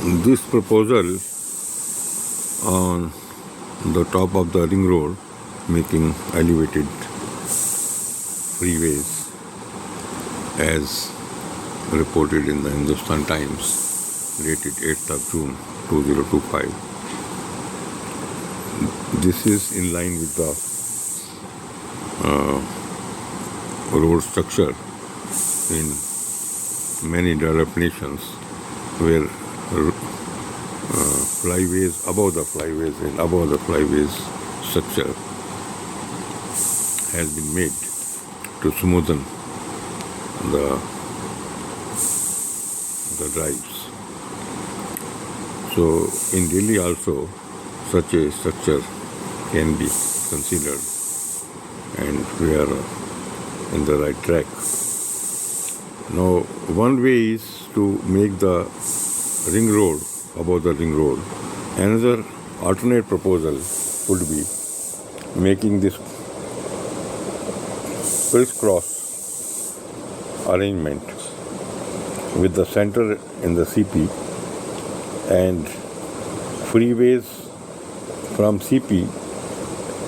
This proposal on the top of the ring road, making elevated freeways as reported in the Hindustan Times, dated 8th of June 2025. This is in line with the road structure in many developed nations where flyways above the flyways and above the flyways structure has been made to smoothen the drives. So in Delhi also such a structure can be considered, and we are in the right track. Now, one way is to make the ring road above the ring road. Another alternate proposal would be making this crisscross arrangement with the center in the CP and freeways from CP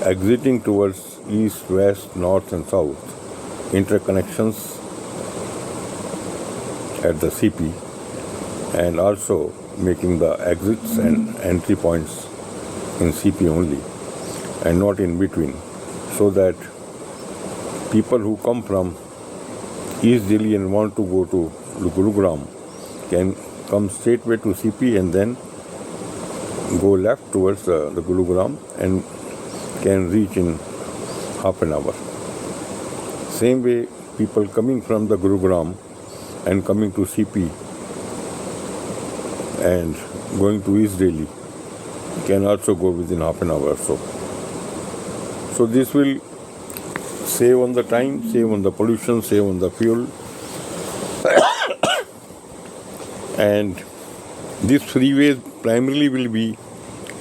exiting towards east, west, north and south, interconnections at the CP, and also making the exits and entry points in CP only and not in between, so that people who come from East Delhi and want to go to Gurugram can come straightway to CP and then go left towards the Gurugram and can reach in half an hour. Same way, people coming from the Gurugram and coming to CP and going to East Delhi can also go within half an hour or so. So this will save on the time, save on the pollution, save on the fuel. And this freeway primarily will be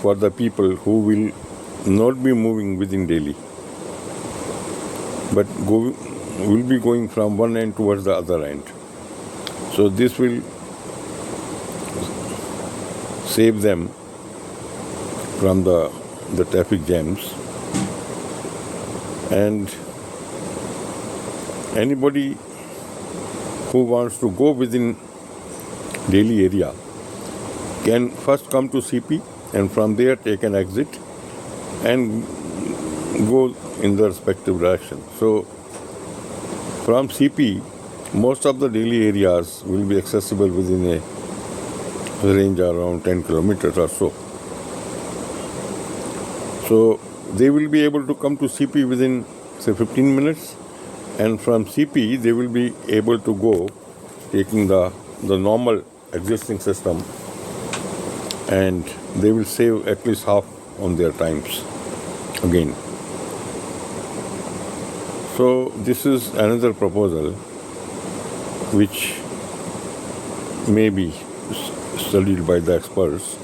for the people who will not be moving within Delhi, but will be going from one end towards the other end. So this will save them from the traffic jams. And anybody who wants to go within Delhi area can first come to CP and from there take an exit and go in the respective direction. So from CP, most of the Delhi areas will be accessible within a range around 10 kilometers or so. So they will be able to come to CP within say 15 minutes, and from CP they will be able to go taking the normal existing system, and they will save at least half on their times again. So this is another proposal which may be studied by the experts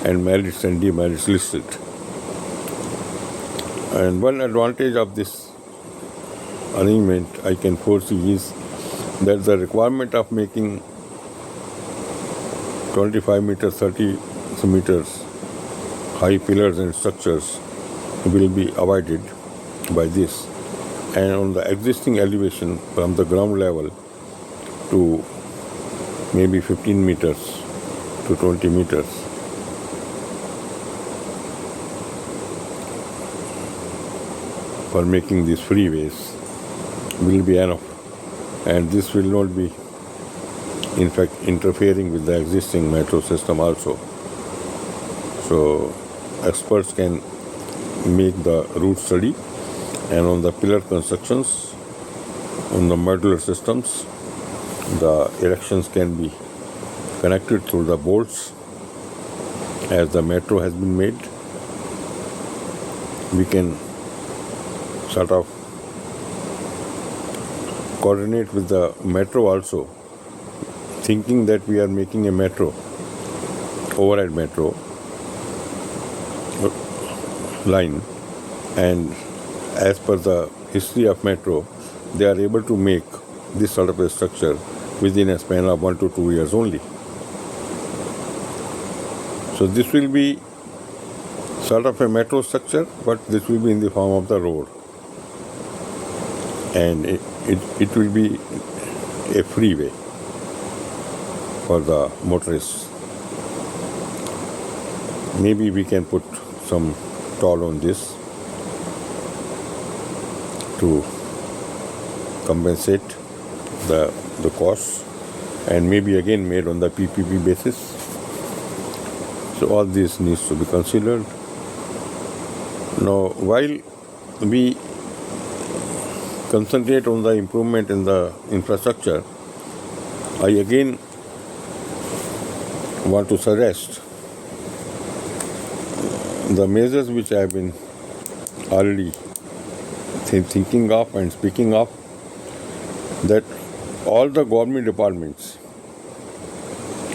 and merits and demerits listed. And one advantage of this arrangement I can foresee is that the requirement of making 25 meters, 30 meters high pillars and structures will be avoided by this. And on the existing elevation from the ground level to maybe 15 meters to 20 meters, for making these freeways will be enough, and this will not be in fact interfering with the existing metro system also. So experts can make the route study, and on the pillar constructions, on the modular systems, the erections can be connected through the bolts as the metro has been made. We can sort of coordinate with the metro also, thinking that we are making a metro, overhead metro line, and as per the history of metro, they are able to make this sort of a structure within a span of 1 to 2 years only. So this will be sort of a metro structure, but this will be in the form of the road. And it will be a freeway for the motorists. Maybe we can put some toll on this to compensate the costs, and maybe again made on the PPP basis. So all this needs to be considered. Now, while we concentrate on the improvement in the infrastructure, I again want to suggest the measures which I have been already thinking of and speaking of, that all the government departments,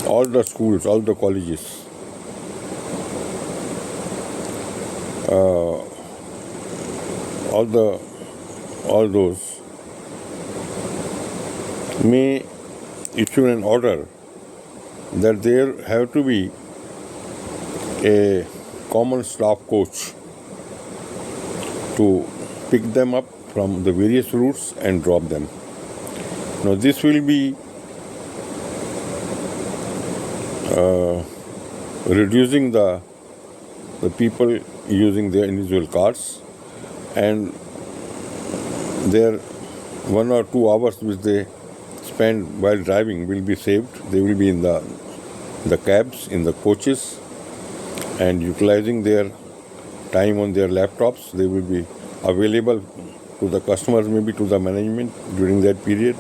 all the schools, all the colleges, all those may issue an order that there have to be a common staff coach to pick them up from the various routes and drop them. Now this will be reducing the people using their individual cars, and their 1 or 2 hours which they spend while driving will be saved. They will be in the cabs, in the coaches, and utilizing their time on their laptops. They will be available to the customers, maybe to the management during that period,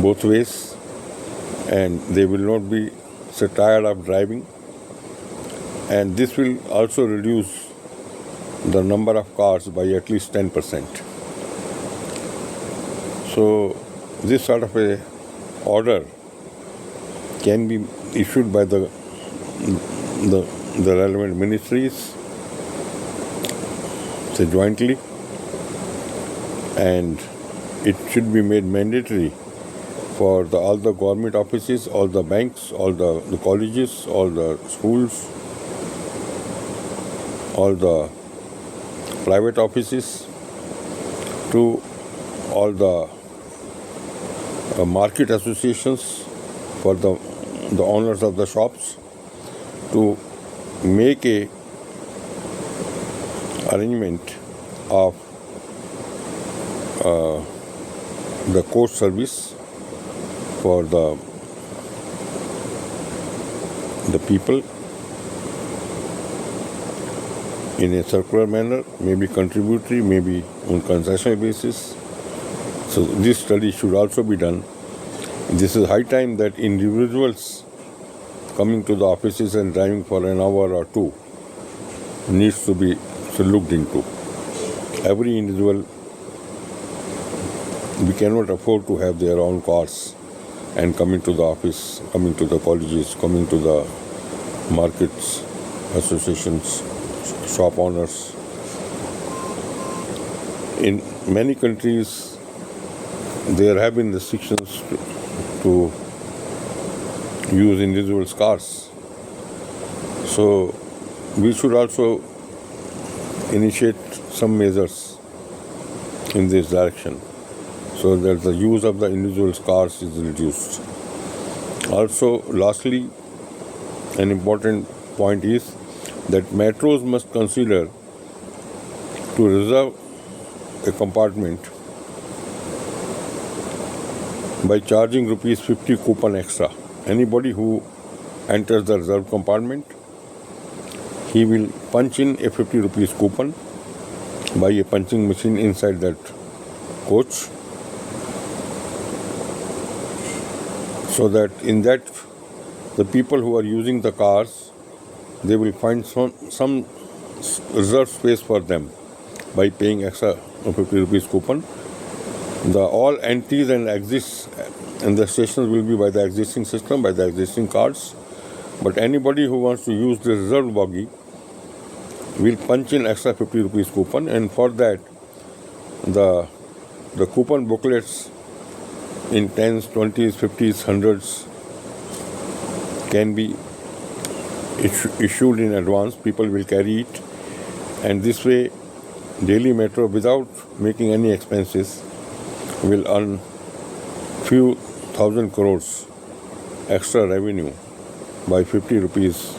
both ways, and they will not be so tired of driving. And this will also reduce the number of cars by at least 10%. So this sort of a order can be issued by the relevant ministries, say jointly, and it should be made mandatory for all the government offices, all the banks, all the colleges, all the schools, all the private offices, to all the market associations, for the owners of the shops, to make a arrangement of the coach service for the people in a circular manner, maybe contributory, maybe on concessional basis. So this study should also be done. This is high time that individuals coming to the offices and driving for an hour or two needs to be looked into. Every individual, we cannot afford to have their own cars and coming to the office, coming to the colleges, coming to the markets, associations, shop owners. In many countries, there have been restrictions to use individual cars. So we should also initiate some measures in this direction so that the use of the individual cars is reduced. Also, lastly, an important point is that metros must consider to reserve a compartment by charging rupees 50 coupon extra. Anybody who enters the reserved compartment, he will punch in a 50 rupees coupon by a punching machine inside that coach, so that in that the people who are using the cars, they will find some reserved space for them by paying extra 50 rupees coupon. The all entries and exits in the stations will be by the existing system, by the existing cards. But anybody who wants to use the reserved bogie will punch in extra 50 rupees coupon, and for that the coupon booklets in 10s, 20s, 50s, 100s can be issued in advance. People will carry it, and this way Delhi Metro, without making any expenses, will earn few thousand crores extra revenue by 50 rupees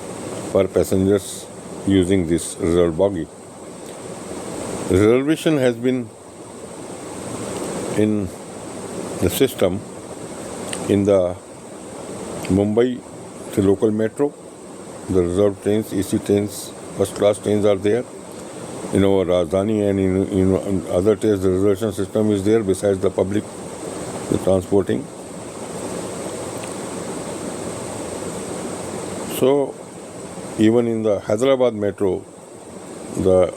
per passengers using this reserved bogie. Reservation has been in the system in the Mumbai, the local metro. The reserved trains, AC trains, first class trains are there. In our Rajdhani and in other trains, the reservation system is there besides the public transporting. So even in the Hyderabad metro, the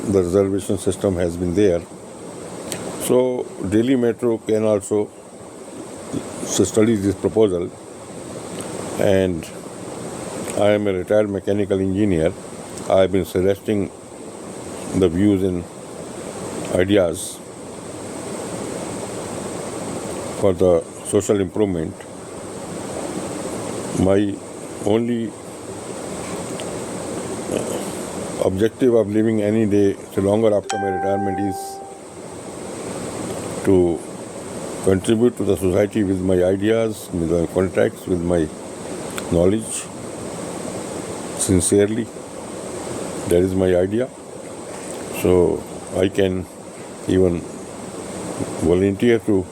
reservation system has been there. So Delhi Metro can also study this proposal, and I am a retired mechanical engineer. I have been suggesting the views and ideas for the social improvement. My only objective of living any day longer after my retirement is to contribute to the society with my ideas, with my contacts, with my knowledge. Sincerely, that is my idea. So I can even volunteer to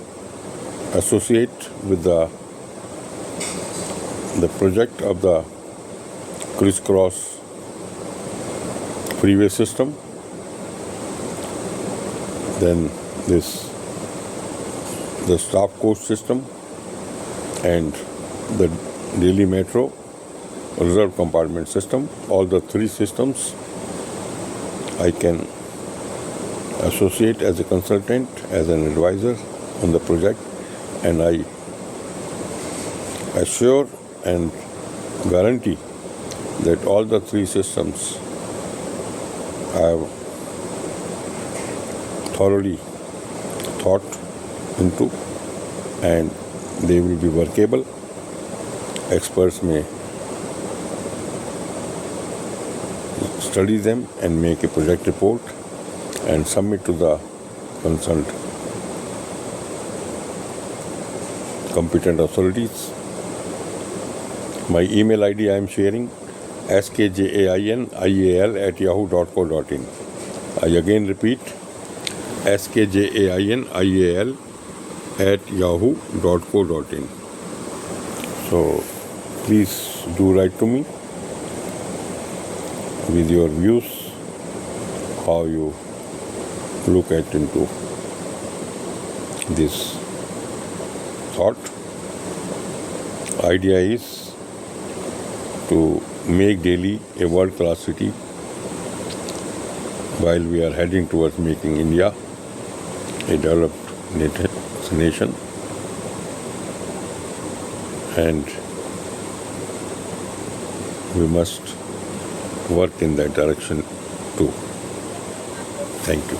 associate with the project of the crisscross freeway system. Then the staff coach system and the Delhi Metro reserved compartment system. All the three systems I can associate as a consultant, as an advisor on the project, and I assure and guarantee that all the three systems I have thoroughly thought into, and they will be workable. Experts may study them and make a project report and submit to the concerned competent authorities. My email ID I am sharing, skjainial@yahoo.co.in. I again repeat, skjainial@yahoo.co.in. So please do write to me with your views, how you look at into this thought. Idea is to make Delhi a world-class city while we are heading towards making India a developed nation, and we must work in that direction too. Thank you.